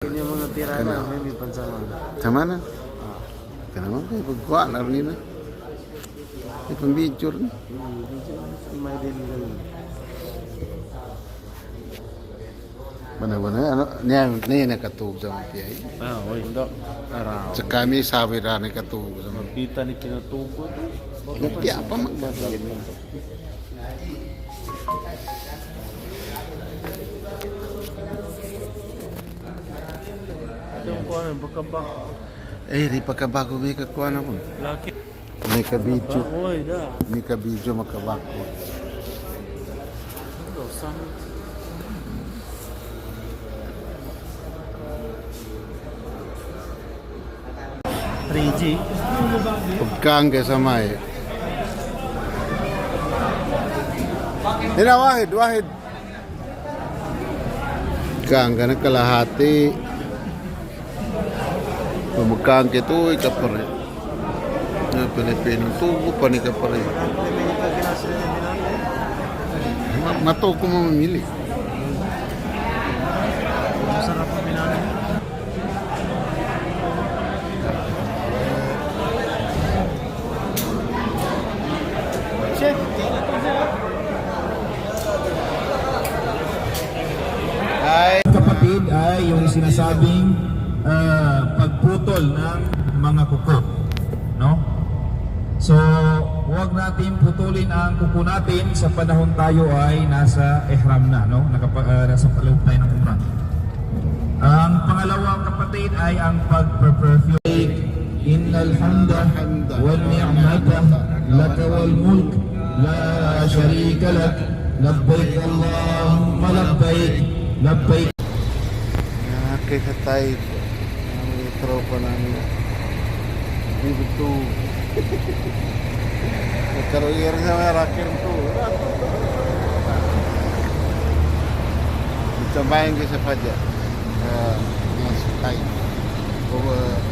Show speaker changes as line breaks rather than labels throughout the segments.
Ini yung mga tira na, may pansama.
Sama na? Kenapa? Pagkuha na rin na. Ito video rin.
May din lang.
Mana-mana, ano, niya nakatug sa mga kiyay.
Oy, hindi. Araw.
Sa kami sabi na nakatug sa mga
Kita ni kinatugod.
kiyay. Apa magbabagin mo?
Ito yung kuha, pagkabak.
Di pagkabago may kakuha na mo.
Laki.
May ka-video.
Oy, da.
May ka-video makabako.
Ito, saan? 3G.
Pagkaan kay samay. Hina, wahid. Pagkaan ka na kalahati. Pagkaan ka ito, ikapare. Pilipino, tubo pa ni kapare. Mato ko mamamili.
Masarap ang pinanay.
Kapatid ay yung sinasabing pagputol ng mga kuko, no? So, huwag natin putulin ang kuko natin sa panahon tayo ay nasa ihram na, no? Nasa paloob tayo ng umrah. Ang pangalawang kapatid ay ang pag-perfume. Innal hamda wal ni'mata laka wal mulk la sharika lak labbaik Allahumma labbaik.
Kay katay ang tropa namin. Hindi betul. Kalau iya sama rakir tu. Cobain ke siapa aja. Masuk tay.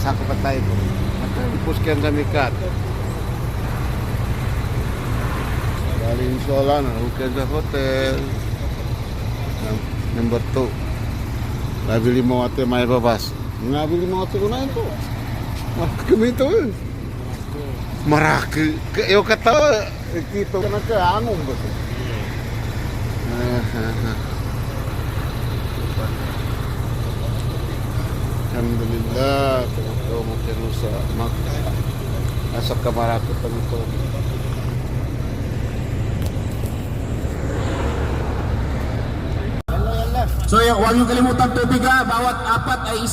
Saku patay po. Maka dipuskan sa mikat. Bali inshallah na hukin sa hotel. Number 2. Nabili mo ate may babas. Nabili mo ate ko na ito. Kami ito eh. Maraki. Yung katawa, kito ka na ka, anong ba ito? Alhamdulillah. Ito mo kino sa nasa Kamaraki pa nito.
So, huwag niyong kalimutan tubig ha. Bawat apat ay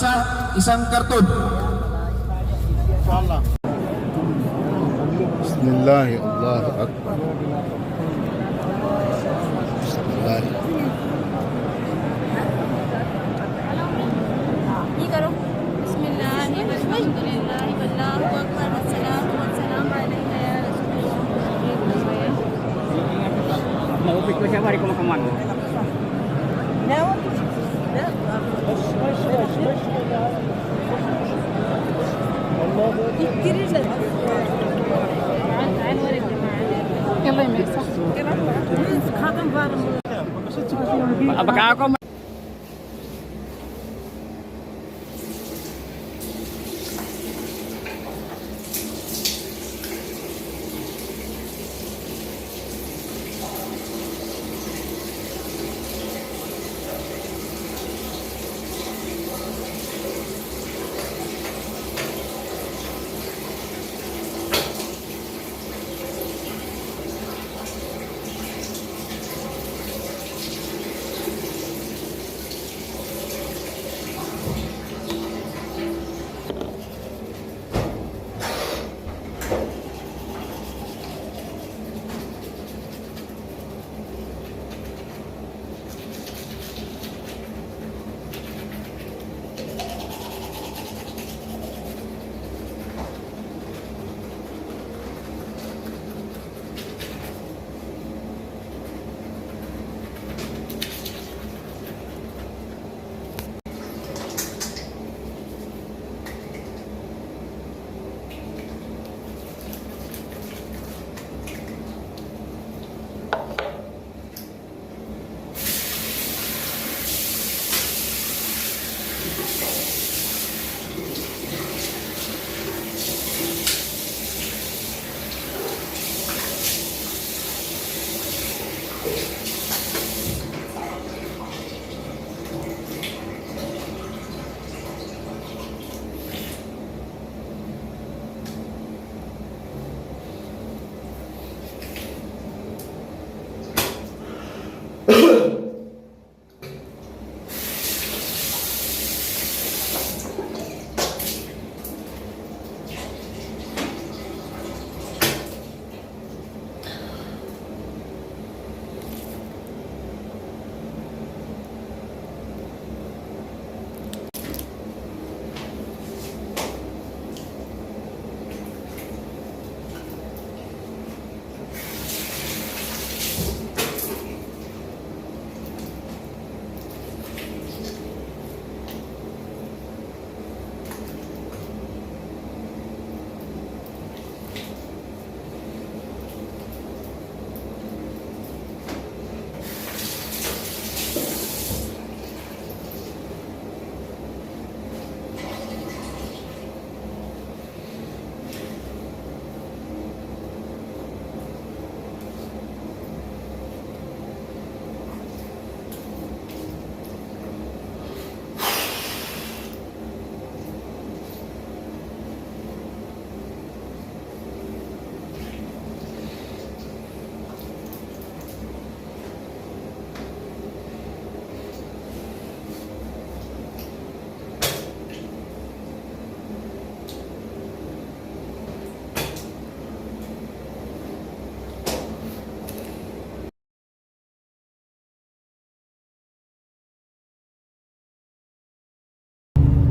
isang karton.
Inshallah. Bismillah, Allahu Akbar. Bismillah.
Bismillah, alhamdulillah, wallahu akbar, wassalamu alayka ya Rasulullah.
Maupit ko siya, bari ko makamano. Apakah aku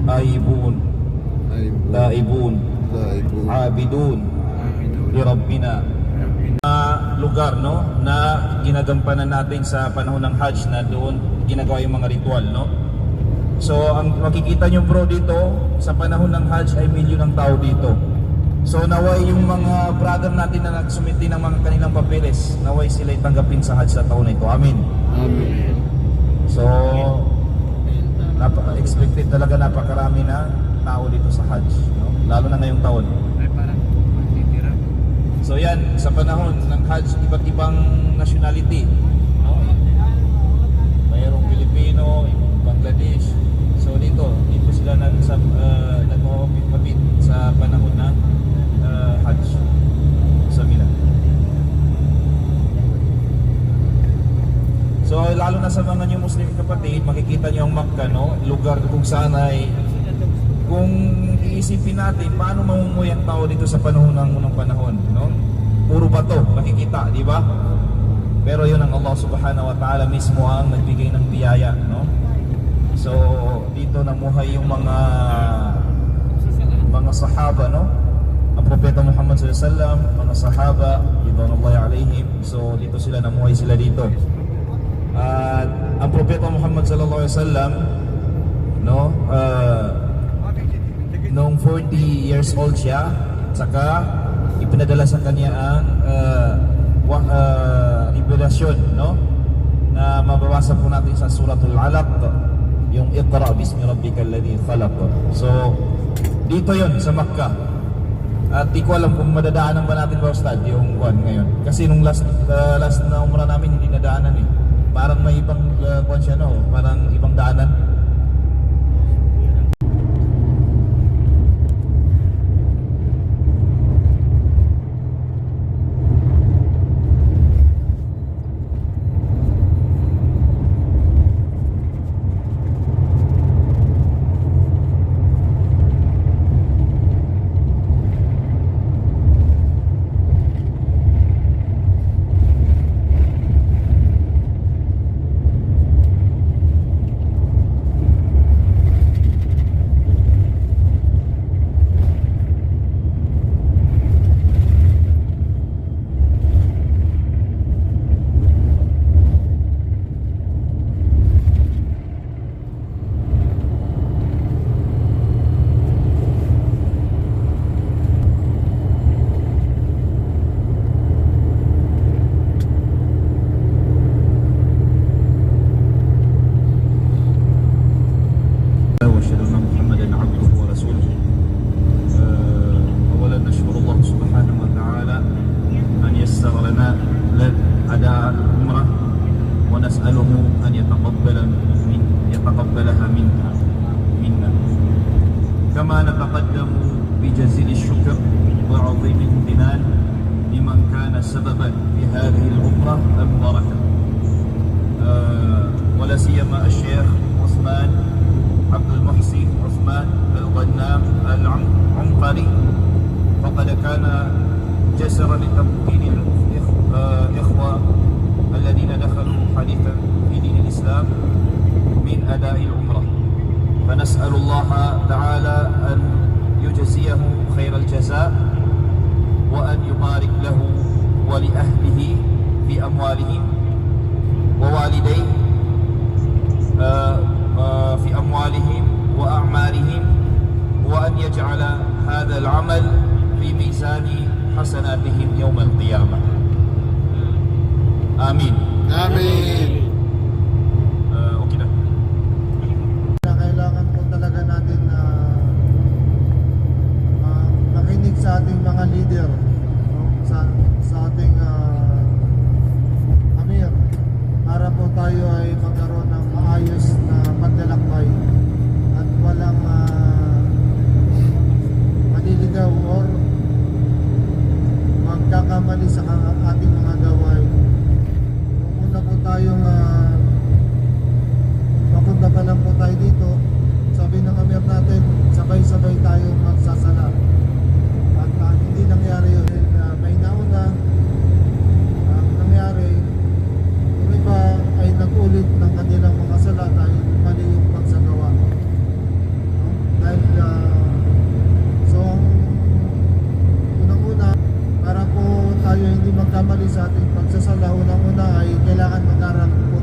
aibun, taibun,
Taibun.
abidun li Rabbina. Lugar no na ginagampanan natin sa panahon ng Hajj, na doon ginagawa yung mga ritual, no. So ang makikita nyo bro dito sa panahon ng Hajj ay milyon ng tao dito. So naway yung mga brother natin na nagsumiti ng mga kanilang papeles, naway sila tanggapin sa Hajj sa taon na ito. Amin.
Amen.
So expected talaga, napakarami na tao dito sa Hajj, no? Lalo na ngayong taon. So yan, sa panahon ng Hajj, iba't ibang nationality, no? Mayroong Pilipino, Bangladesh. So dito sila nag-mabit sa panahon ng Hajj sa Mina. So lalo na sa mga new Muslim kapatid, makikita niyo ang Makkah, no? Lugar kung saan ay, kung iisipin natin paano mamumuhay ang tao dito sa panahon ng unang panahon, no? Puro bato makikita, di ba? Pero yun ang Allah Subhanahu wa Ta'ala mismo ang nagbigay ng biyaya, no? So dito namuhay yung mga sahaba, no? Ang Propeta Muhammad sallallahu alaihi wasallam, mga sahaba ridwanullahi alaihim. So dito sila namuhay sila dito. At ang Propeta Muhammad sallallahu alaihi wasallam, no, noong 40 years old siya, saka ipinadala sa kanya ang revelasyon, no, na mababasa po natin sa Suratul Alaq, yung Iqra bismi rabbikal ladzi khalaq. So dito yon sa Makkah. At di ko alam kung madadaanan ba natin ba, Ustad, yung buwan ngayon. Kasi nung last na umrah namin hindi nadaanan eh. Parang may ibang buwan siya, no, parang ibang daanan. واشهد ان محمدا عبده ورسوله. اولا نشكر الله سبحانه وتعالى ان يسر لنا اداء العمره، ونساله ان يتقبلها منا. كما نتقدم بجزيل الشكر وعظيم الامتنان لمن كان سببا في هذه العمره المباركه، ولا سيما الشيخ عثمان عبد المحسن عثمان الغنام العنقري، فقد كان جسرا لتمكين الإخوة الذين دخلوا حديثا في دين الإسلام من أداء العمرة. فنسأل الله تعالى أن يجزيه خير الجزاء، وأن يبارك له ولأهله في أموالهم ووالديه في أموالهم وأعمالهم، وأن يجعل هذا العمل في ميزان حسناتهم يوم القيامة. آمين.
Amen.
Okay na.
Kailangan po talaga natin na makinig sa ating mga leader, no? sa ating Amir, para po tayo ay magkaroon ng maayos na paglalakbay at walang maliligaw or magkakamali sa ating mga gawain. Una po tayong hindi magkamali sa ating pagsasala. Unang-una ay kailangan mag-aral po